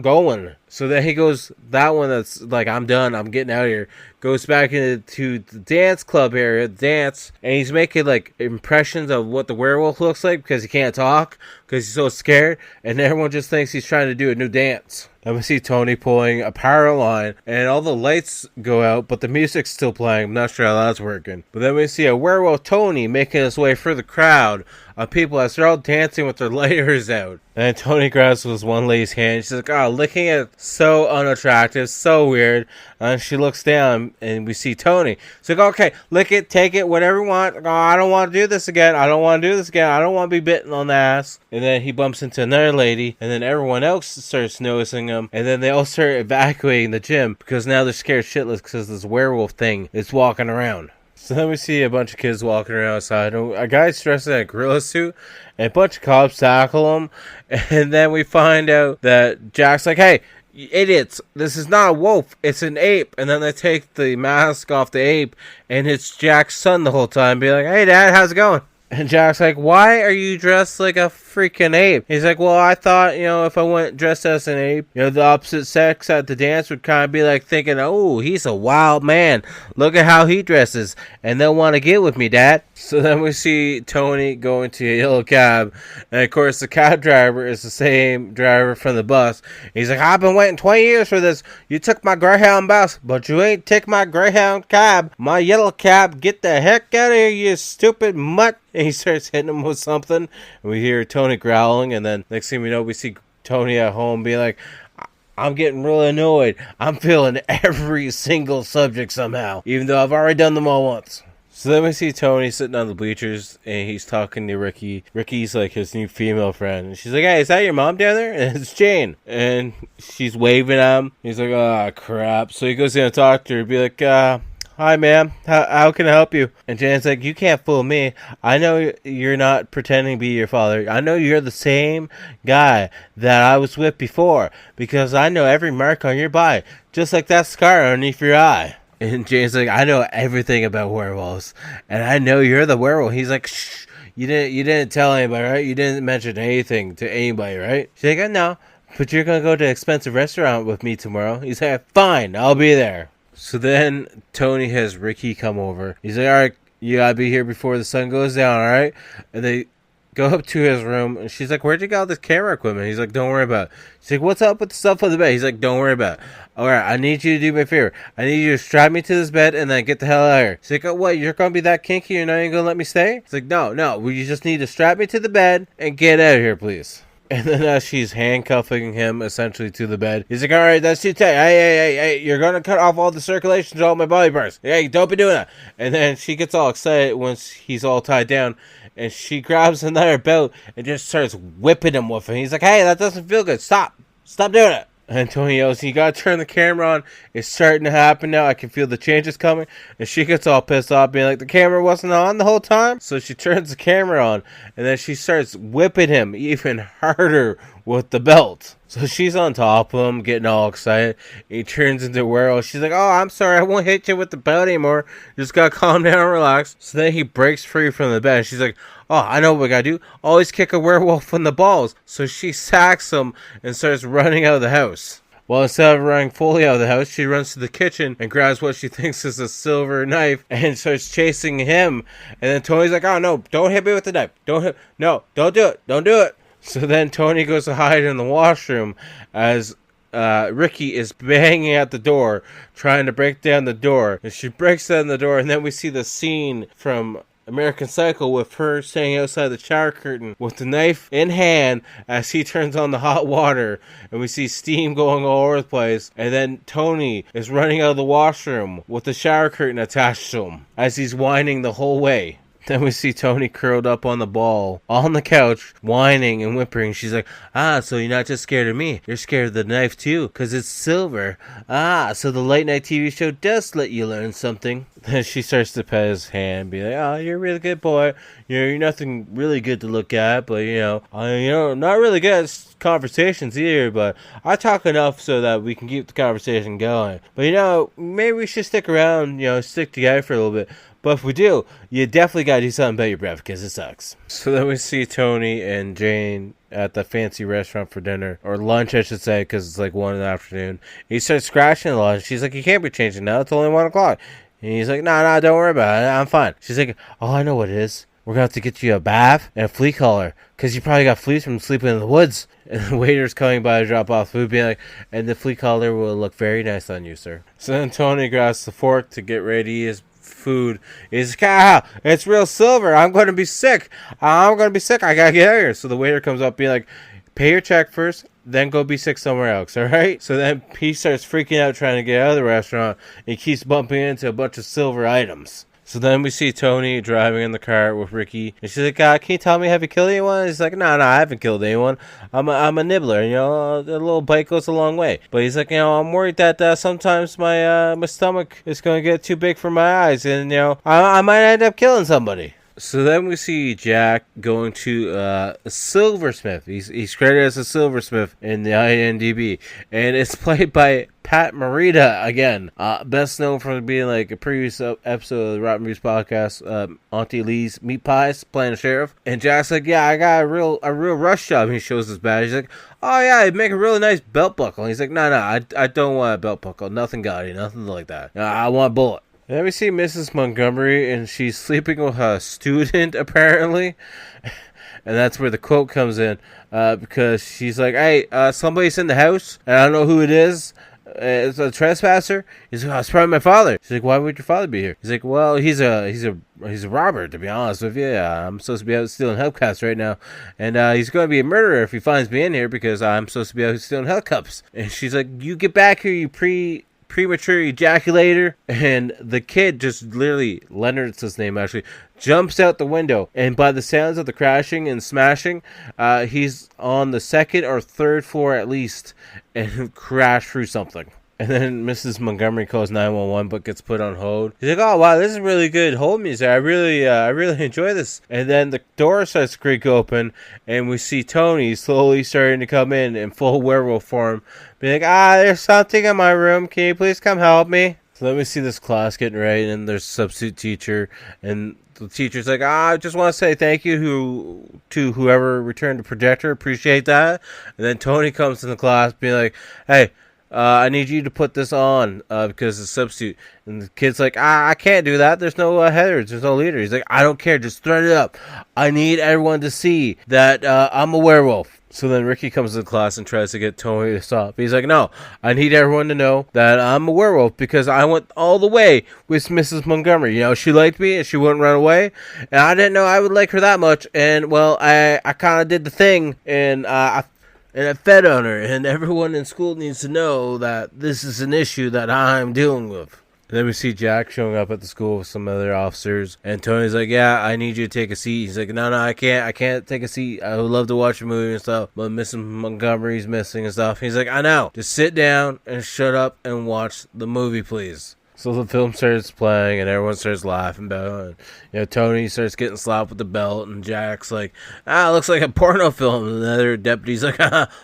going. So then he goes, that one that's like, I'm done, I'm getting out of here, goes back into the dance club area, dance, and he's making like impressions of what the werewolf looks like, because he can't talk, because he's so scared, and everyone just thinks he's trying to do a new dance. And we see Tony pulling a power line, and all the lights go out, but the music's still playing. I'm not sure how that's working. But then we see a werewolf Tony making his way through the crowd of people as they're all dancing with their lighters out. And Tony grabs this one lady's hand. She's like, oh, licking it, so unattractive, so weird. And she looks down, and we see Tony. She's like, okay, lick it, take it, whatever you want. Oh, I don't want to do this again. I don't want to be bitten on the ass. And then he bumps into another lady, and then everyone else starts noticing him. And then they all start evacuating the gym, because now they're scared shitless because this werewolf thing is walking around. So then we see a bunch of kids walking around outside. A guy's dressed in a gorilla suit, and a bunch of cops tackle him. And then we find out that Jack's like, hey, you idiots, this is not a wolf, it's an ape. And then they take the mask off the ape, and it's Jack's son the whole time, be like, hey, Dad, how's it going? And Jack's like, why are you dressed like a freaking ape? He's like, well, I thought, if I went dressed as an ape, the opposite sex at the dance would kind of be like thinking, oh, he's a wild man. Look at how he dresses. And they'll want to get with me, Dad. So then we see Tony go into a yellow cab. And, of course, the cab driver is the same driver from the bus. He's like, I've been waiting 20 years for this. You took my Greyhound bus, but you ain't take my Greyhound cab. My yellow cab. Get the heck out of here, you stupid mutt. And he starts hitting him with something. And we hear Tony growling. And then next thing we know, we see Tony at home being like, I'm getting really annoyed. I'm feeling every single subject somehow, even though I've already done them all once. So then we see Tony sitting on the bleachers, and he's talking to Ricky. Ricky's like his new female friend. And she's like, hey, is that your mom down there? And it's Jane. And she's waving at him. He's like, oh, crap. So he goes in and talks to her and be like, hi, ma'am. How can I help you? And Jane's like, you can't fool me. I know you're not pretending to be your father. I know you're the same guy that I was with before, because I know every mark on your body, just like that scar underneath your eye. And Jane's like, I know everything about werewolves, and I know you're the werewolf. He's like, shh, you didn't tell anybody, right? You didn't mention anything to anybody, right? She's like, no, but you're going to go to an expensive restaurant with me tomorrow. He's like, fine, I'll be there. So then Tony has Ricky come over. He's like, all right, you gotta be here before the sun goes down, all right? And they go up to his room, and she's like, where'd you get all this camera equipment? He's like, don't worry about it. She's like, what's up with the stuff on the bed? He's like, don't worry about it. All right, I need you to do me a favor. I need you to strap me to this bed and then get the hell out of here. She's like, oh, what, you're gonna be that kinky? You're not even gonna let me stay? He's like, no, you just need to strap me to the bed and get out of here, please. And then as she's handcuffing him essentially to the bed, he's like, all right, that's too tight. Hey, you're going to cut off all the circulation to all my body parts. Hey, don't be doing that. And then she gets all excited once he's all tied down, and she grabs another belt and just starts whipping him with it. He's like, hey, that doesn't feel good. Stop doing it. And Tony yells, you gotta turn the camera on. It's starting to happen now. I can feel the changes coming. And she gets all pissed off, being like, the camera wasn't on the whole time? So she turns the camera on, and then she starts whipping him even harder with the belt. So she's on top of him, getting all excited. He turns into a werewolf. She's like, oh, I'm sorry, I won't hit you with the belt anymore. You just gotta calm down and relax. So then he breaks free from the bed. She's like, oh, I know what we gotta do. Always kick a werewolf in the balls. So she sacks him and starts running out of the house. Well, instead of running fully out of the house, she runs to the kitchen and grabs what she thinks is a silver knife and starts chasing him. And then Tony's like, oh, no, don't hit me with the knife. Don't do it. Don't do it. So then Tony goes to hide in the washroom as Ricky is banging at the door, trying to break down the door. And she breaks down the door, and then we see the scene from American Psycho with her standing outside the shower curtain with the knife in hand as he turns on the hot water, and we see steam going all over the place. And then Tony is running out of the washroom with the shower curtain attached to him as he's whining the whole way. Then we see Tony curled up on the ball, on the couch, whining and whimpering. She's like, so you're not just scared of me. You're scared of the knife, too, because it's silver. So the late-night TV show does let you learn something. Then she starts to pet his hand, be like, oh, you're a really good boy. You're nothing really good to look at, but, not really good at conversations either, but I talk enough so that we can keep the conversation going. But, maybe we should stick around, stick together for a little bit. But if we do, you definitely got to do something about your breath because it sucks. So then we see Tony and Jane at the fancy restaurant for dinner, or lunch, I should say, because it's like 1 in the afternoon. He starts scratching the lunch. She's like, you can't be changing now. It's only 1 o'clock. And he's like, no, don't worry about it. I'm fine. She's like, oh, I know what it is. We're going to have to get you a bath and a flea collar because you probably got fleas from sleeping in the woods. And the waiter's coming by to drop off food, being like, and the flea collar will look very nice on you, sir. So then Tony grabs the fork to get ready to eat his food. He's like, it's real silver. I'm going to be sick. I got to get out of here. So the waiter comes up being like, pay your check first, then go be sick somewhere else, all right? So then he starts freaking out trying to get out of the restaurant. He keeps bumping into a bunch of silver items. So then we see Tony driving in the car with Ricky, and she's like, "Can you tell me, have you killed anyone?" He's like, "No, I haven't killed anyone. I'm a nibbler. You know, a little bite goes a long way." But he's like, I'm worried that sometimes my stomach is going to get too big for my eyes, and I might end up killing somebody." So then we see Jack going to a silversmith. He's credited as a silversmith in the IMDb, and it's played by Pat Morita again. Best known for being like a previous episode of the Rotten Reviews podcast, Auntie Lee's Meat Pies, playing a sheriff. And Jack's like, "Yeah, I got a real rush job." And he shows his badge. He's like, "Oh yeah, I'd make a really nice belt buckle." And he's like, No, I don't want a belt buckle. Nothing gaudy, nothing like that. I want a bullet. And then we see Mrs. Montgomery, and she's sleeping with a student, apparently. And that's where the quote comes in, because she's like, "Hey, somebody's in the house, and I don't know who it is. It's a trespasser." He's like, "Oh, it's probably my father." She's like, "Why would your father be here?" He's like, "Well, he's a robber, to be honest with you. I'm supposed to be out stealing hubcaps right now, and he's going to be a murderer if he finds me in here because I'm supposed to be out stealing hubcaps." And she's like, "You get back here, you premature ejaculator." And the kid just literally, Leonard's his name actually, jumps out the window, and by the sounds of the crashing and smashing, he's on the second or third floor at least, and crashed through something. And then Mrs. Montgomery calls 911, but gets put on hold. He's like, "Oh wow, this is really good hold music. I really enjoy this." And then the door starts to creak open, and we see Tony slowly starting to come in full werewolf form, be like, "There's something in my room. Can you please come help me?" So then we see this class getting ready, and there's a substitute teacher, and the teacher's like, "I just want to say thank you to whoever returned the projector. Appreciate that." And then Tony comes in the class, being like, "Hey, I need you to put this on because it's a substitute." And the kid's like, I can't do that. There's no headers. There's no leader." He's like, "I don't care. Just thread it up. I need everyone to see that I'm a werewolf." So then Ricky comes to the class and tries to get Tony to stop. He's like, "No, I need everyone to know that I'm a werewolf because I went all the way with Mrs. Montgomery. She liked me and she wouldn't run away. And I didn't know I would like her that much. And, well, I kind of did the thing and I fed on her, and everyone in school needs to know that this is an issue that I'm dealing with." And then we see Jack showing up at the school with some other officers, and Tony's like, "Yeah, I need you to take a seat." He's like, No, I can't take a seat. I would love to watch a movie and stuff, but Mrs. Montgomery's missing and stuff. He's like, "I know. Just sit down and shut up and watch the movie, please." So the film starts playing, and everyone starts laughing about it. Tony starts getting slapped with the belt, and Jack's like, it looks like a porno film. And the other deputy's like,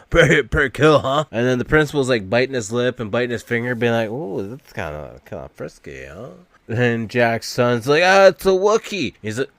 pretty cool, huh? And then the principal's like biting his lip and biting his finger, being like, "Ooh, that's kind of frisky, huh?" And Jack's son's like, "It's a Wookiee."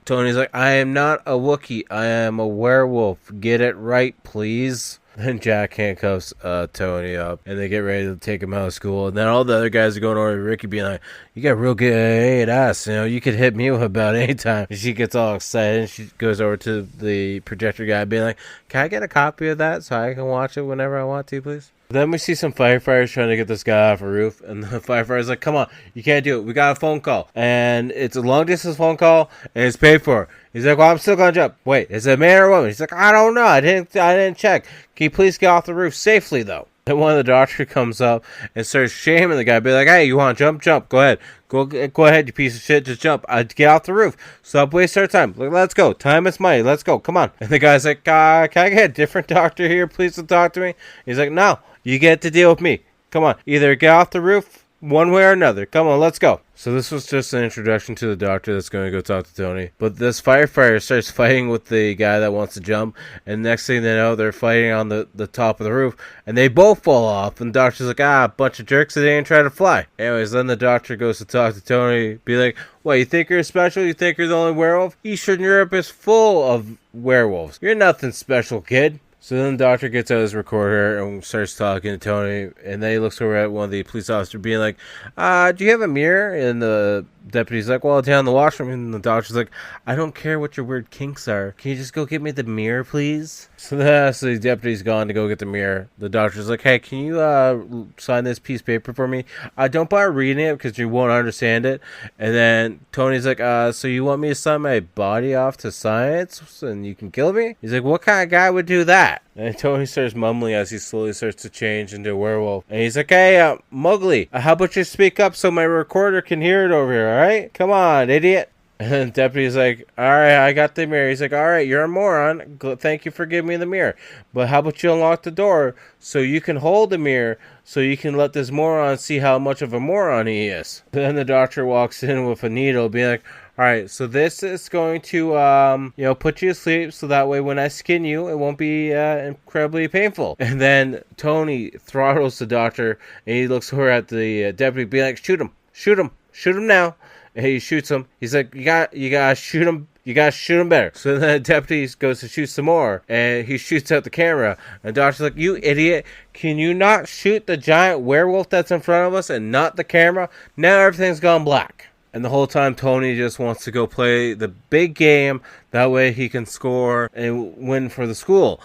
Tony's like, "I am not a Wookiee. I am a werewolf. Get it right, please." Then Jack handcuffs Tony up, and they get ready to take him out of school. And then all the other guys are going over to Ricky, being like, "You got real good ass. You could hit me with about any time." And she gets all excited, and she goes over to the projector guy, being like, "Can I get a copy of that so I can watch it whenever I want to, please?" Then we see some firefighters trying to get this guy off a roof, and the firefighter's like, "Come on, you can't do it. We got a phone call, and it's a long-distance phone call, and it's paid for." He's like, "Well, I'm still gonna jump." "Wait, is it a man or a woman?" He's like, "I don't know. I didn't check. Can you please get off the roof safely, though?" Then one of the doctors comes up and starts shaming the guy, be like, "Hey, you want to jump? Go ahead. Go ahead, you piece of shit. Just jump. Get off the roof. Stop wasting our time. Let's go. Time is money. Let's go. Come on." And the guy's like, "Can I get a different doctor here, please, to talk to me?" He's like, "No, you get to deal with me. Come on. Either get off the roof one way or another. Come on, let's go." So this was just an introduction to the doctor that's going to go talk to Tony. But this firefighter starts fighting with the guy that wants to jump. And next thing they know, they're fighting on the top of the roof. And they both fall off. And the doctor's like, a bunch of jerks that didn't try to fly. Anyways, then the doctor goes to talk to Tony. Be like, "What, you think you're special? You think you're the only werewolf? Eastern Europe is full of werewolves. You're nothing special, kid." So then the doctor gets out his recorder and starts talking to Tony, and then he looks over at one of the police officers being like, "Do you have a mirror?" And the deputy's like, "Well, it's down in the washroom." And the doctor's like, "I don't care what your weird kinks are. Can you just go get me the mirror, please?" So the deputy's gone to go get the mirror. The doctor's like, "Hey, can you sign this piece of paper for me? Don't bother reading it because you won't understand it." And then Tony's like, "So you want me to sign my body off to science and you can kill me?" He's like, "What kind of guy would do that?" And Tony starts mumbling as he slowly starts to change into a werewolf. And he's like, hey, Mowgli, how about you speak up so my recorder can hear it over here, alright? Come on, idiot. And the deputy's like, alright, I got the mirror. He's like, alright, you're a moron. Thank you for giving me the mirror. But how about you unlock the door so you can hold the mirror so you can let this moron see how much of a moron he is. Then the doctor walks in with a needle being like, alright, so this is going to, put you to sleep so that way when I skin you, it won't be incredibly painful. And then Tony throttles the doctor and he looks over at the deputy being like, shoot him now. And he shoots him. He's like, you gotta shoot him. You gotta shoot him better. So then the deputy goes to shoot some more, and he shoots out the camera. And the doctor's like, you idiot. Can you not shoot the giant werewolf that's in front of us and not the camera? Now everything's gone black. And the whole time, Tony just wants to go play the big game. That way he can score and win for the school.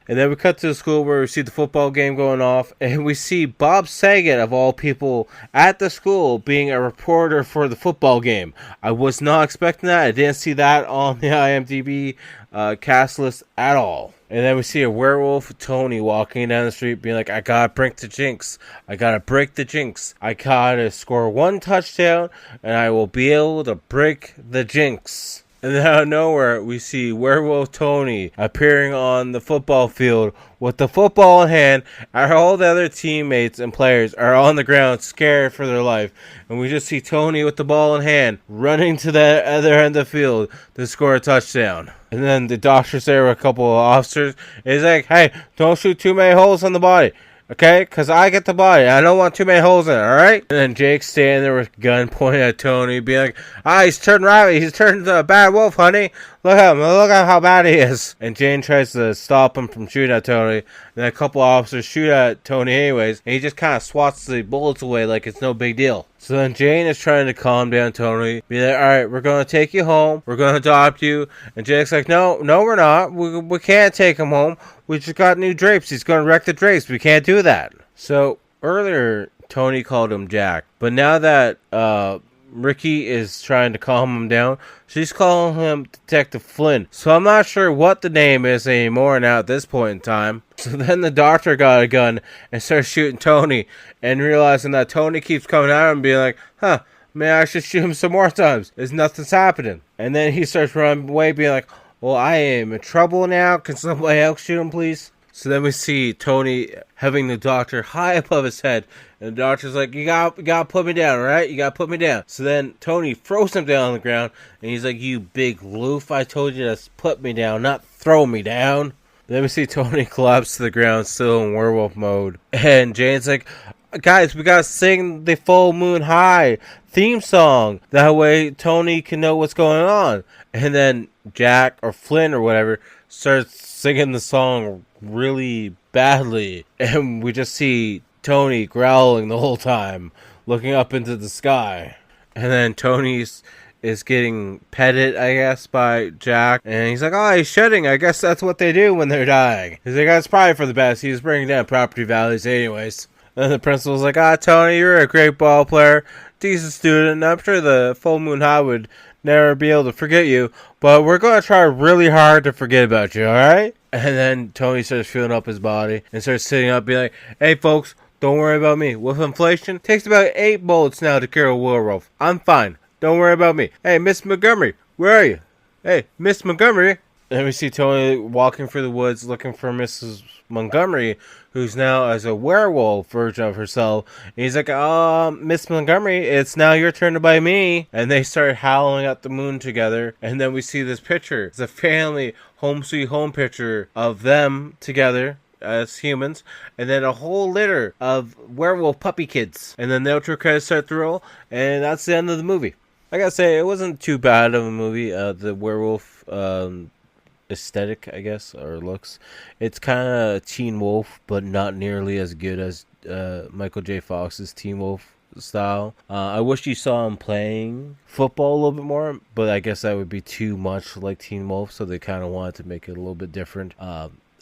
And then we cut to the school where we see the football game going off. And we see Bob Saget, of all people, at the school being a reporter for the football game. I was not expecting that. I didn't see that on the IMDb cast list at all. And then we see a werewolf, Tony, walking down the street being like, I gotta break the jinx. I gotta score one touchdown and I will be able to break the jinx. And then out of nowhere, we see Werewolf Tony appearing on the football field with the football in hand. All the other teammates and players are on the ground, scared for their life. And we just see Tony with the ball in hand, running to the other end of the field to score a touchdown. And then the doctor's there with a couple of officers. He's like, hey, don't shoot too many holes on the body. Okay, because I get the body. I don't want too many holes in it, alright? And then Jake's standing there with a gun pointing at Tony, being like, he's turned rabbit. He's turned into a bad wolf, honey. Look at him. Look at how bad he is. And Jane tries to stop him from shooting at Tony. And then a couple of officers shoot at Tony anyways. And he just kind of swats the bullets away like it's no big deal. So then Jane is trying to calm down Tony. Be like, alright, we're going to take you home. We're going to adopt you. And Jake's like, no, we're not. We can't take him home. We just got new drapes. He's going to wreck the drapes. We can't do that. So earlier, Tony called him Jack. But now that Ricky is trying to calm him down, she's calling him Detective Flynn. So I'm not sure what the name is anymore now at this point in time. So then the doctor got a gun and starts shooting Tony. And realizing that Tony keeps coming at him and being like, maybe I should shoot him some more times. There's nothing's happening. And then he starts running away being like, well, I am in trouble now. Can somebody else shoot him, please? So then we see Tony having the doctor high above his head. And the doctor's like, you gotta put me down, alright? You gotta put me down. So then Tony throws him down on the ground. And he's like, you big loof, I told you to put me down, not throw me down. Then we see Tony collapse to the ground, still in werewolf mode. And Jane's like, guys, we gotta sing the Full Moon High theme song. That way Tony can know what's going on. And then Jack or Flynn or whatever starts singing the song really badly. And we just see Tony growling the whole time, looking up into the sky. And then Tony is getting petted, I guess, by Jack. And he's like, he's shedding. I guess that's what they do when they're dying. He's like, that's probably for the best. He's bringing down property values anyways. And the principal's like, Tony, you're a great ball player, decent student. I'm sure the Full Moon High would never be able to forget you, but we're going to try really hard to forget about you, alright? And then Tony starts feeling up his body and starts sitting up being like, hey folks, don't worry about me. With inflation, it takes about 8 bullets now to kill a werewolf. I'm fine. Don't worry about me. Hey, Miss Montgomery, where are you? Hey, Miss Montgomery. And we see Tony walking through the woods looking for Mrs. Montgomery, who's now as a werewolf version of herself. And he's like, Miss Montgomery, it's now your turn to bite me. And they start howling at the moon together. And then we see this picture. It's a family home sweet home picture of them together as humans. And then a whole litter of werewolf puppy kids. And then the outro credits start to roll. And that's the end of the movie. I gotta say, it wasn't too bad of a movie. The werewolf aesthetic, I guess, or looks. It's kind of Teen Wolf, but not nearly as good as Michael J. Fox's Teen Wolf style. I wish you saw him playing football a little bit more, but I guess that would be too much like Teen Wolf, so they kind of wanted to make it a little bit different.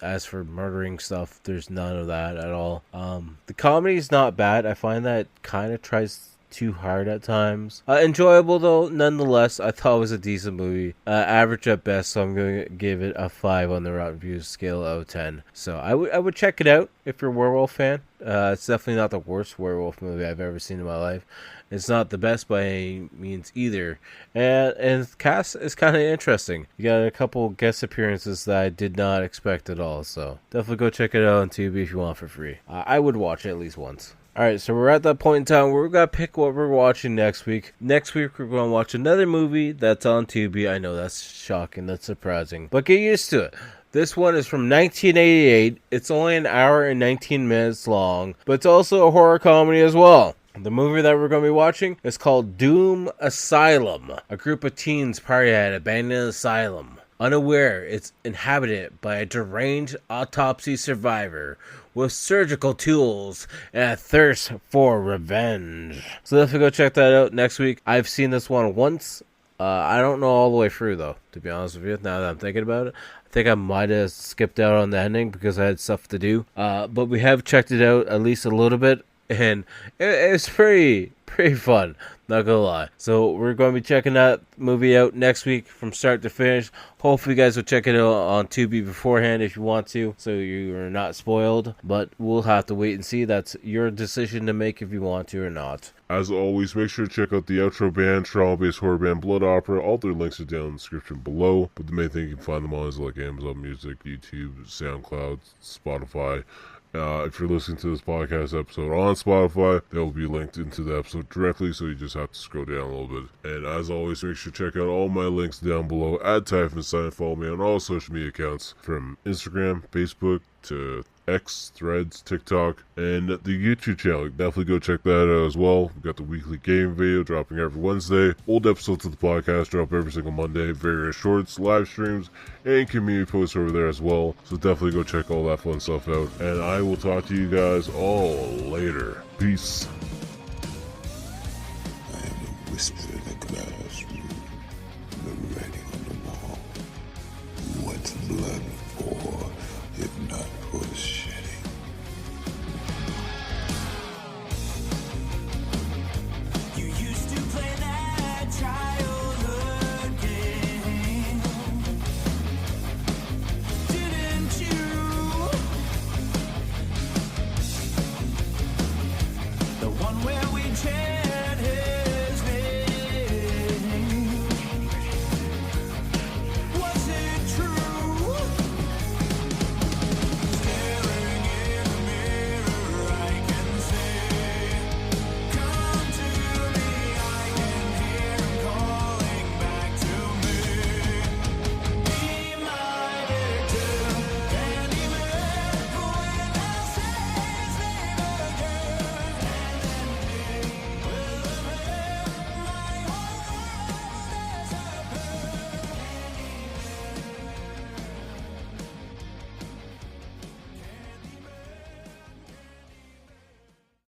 As for murdering stuff, there's none of that at all. The comedy is not bad. I find that kind of tries too hard at times. Enjoyable though, nonetheless. I thought it was a decent movie. Average at best, so I'm going to give it a 5 on the Rotten Views scale out of 10. So I would check it out if you're a werewolf fan. It's definitely not the worst werewolf movie I've ever seen in my life. It's not the best by any means either. And the cast is kind of interesting. You got a couple guest appearances that I did not expect at all. So definitely go check it out on Tubi if you want for free. I would watch it at least once. Alright, so we're at that point in time where we're going to pick what we're watching next week. Next week, we're going to watch another movie that's on Tubi. I know that's shocking, that's surprising, but get used to it. This one is from 1988. It's only an hour and 19 minutes long, but it's also a horror comedy as well. The movie that we're going to be watching is called Doom Asylum. A group of teens party at an abandoned asylum. Unaware it's inhabited by a deranged autopsy survivor with surgical tools and a thirst for revenge. So definitely go check that out next week. I've seen this one once. I don't know all the way through though, to be honest with you, now that I'm thinking about it. I think I might have skipped out on the ending because I had stuff to do. But we have checked it out at least a little bit. And it's pretty fun, not gonna lie. So we're going to be checking that movie out next week from start to finish. Hopefully you guys will check it out on Tubi beforehand if you want to, so you're not spoiled. But we'll have to wait and see. That's your decision to make if you want to or not. As always, make sure to check out the outro band, trauma-based horror band Blood Opera. All their links are down in the description below. But the main thing you can find them on is like Amazon Music, YouTube, SoundCloud, Spotify. If you're listening to this podcast episode on Spotify, they'll be linked into the episode directly, so you just have to scroll down a little bit. And as always, make sure to check out all my links down below at Typhon. Follow me on all social media accounts, from Instagram, Facebook, to X, Threads, TikTok, and the YouTube channel. Definitely go check that out as well. We've got the weekly game video dropping every Wednesday. Old episodes of the podcast drop every single Monday. Various shorts, live streams, and community posts over there as well. So definitely go check all that fun stuff out. And I will talk to you guys all later. Peace.